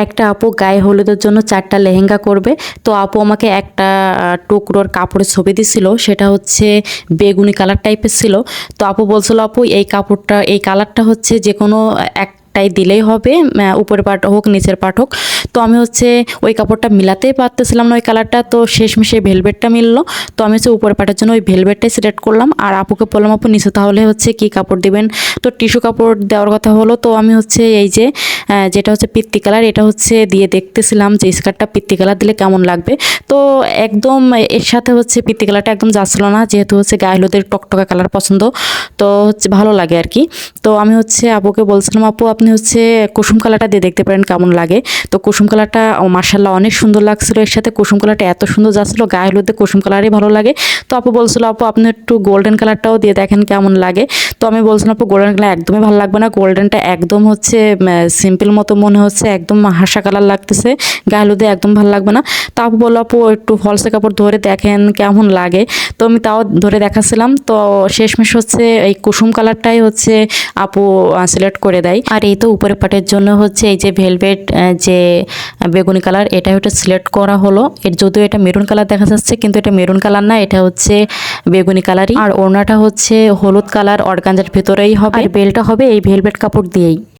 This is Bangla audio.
একটা আপু গায়ে হলুদের জন্য 4টা লেহেঙ্গা করবে। তো আপু আমাকে একটা টুকরোর কাপড়ের ছবি দিছিল, সেটা হচ্ছে বেগুনি কালার টাইপের ছিল। তো আপু বলছিল, আপু এই কাপড়টা, এই কালারটা হচ্ছে যে কোনো একটাই দিলেই হবে, উপরের পাট হোক নিচের পাট হোক। তো আমি হচ্ছে ওই কাপড়টা মিলাতেই পারতেছিলাম না ওই কালারটা, তো শেষমেশে ভেলভেটটা মিললো। তো আমি হচ্ছে উপরের পাটের জন্য ওই ভেলভেটটাই সিলেক্ট করলাম। আর আপুকে বললাম, আপু নিচে তাহলে হচ্ছে কি কাপড় দিবেন? তো টিস্যু কাপড় দেওয়ার কথা হলো। তো আমি হচ্ছে এই যে যেটা হচ্ছে পিত্তি কালার, এটা হচ্ছে দিয়ে দেখতেছিলাম যে স্কার্টটা পিত্তি কালার দিলে কেমন লাগবে। তো একদম এর সাথে হচ্ছে পিত্তি কালারটা একদম যাচ্ছিল না, যেহেতু হচ্ছে গায়ে হলুদের টকটকা কালার পছন্দ, তো হচ্ছে ভালো লাগে আর কি। তো আমি হচ্ছে আপুকে বলছিলাম, আপু আপনি হচ্ছে কুসুম কালারটা দিয়ে দেখতে পারেন কেমন লাগে। তো কুসুম কালারটা মার্শাল্লাহ অনেক সুন্দর লাগছিল, এর সাথে কুসুম কালারটা এত সুন্দর যাচ্ছিল, গায়ে হলুদে কুসুম কালারই ভালো লাগে। তো আপু বলছিল, আপু আপনি একটু গোল্ডেন কালারটাও দিয়ে দেখেন কেমন লাগে। তো আমি বলছিলাম, আপু গোল্ডেন কালার একদমই ভালো লাগবে না, গোল্ডেনটা একদম হচ্ছে সিম্পল মতো মনে হচ্ছে, একদম হাসা কালার লাগতেছে, গায়ে হলুদে একদম ভালো লাগবে না। তো আপু বললো, আপু একটু ফলসে কাপড় ধরে দেখেন কেমন লাগে। তো আমি তাও ধরে দেখাচ্ছিলাম। তো শেষমেশ হচ্ছে এই কুসুম কালারটাই হচ্ছে আপু সিলেক্ট করে দেয়। আর এই তো উপরে পাটের জন্য হচ্ছে এই যে ভেলভেট যে বেগুনি কালার, এটা হচ্ছে সিলেক্ট করা হলো। এর যদিও এটা মেরুন কালার দেখা যাচ্ছে, কিন্তু এটা মেরুন কালার না, এটা হচ্ছে বেগুনি কালারই। আর ওড়নাটা হচ্ছে হলুদ কালার অর্গানজার ভেতরেই হবে, আর বেলটা হবে এই ভেলভেট কাপড় দিয়েই।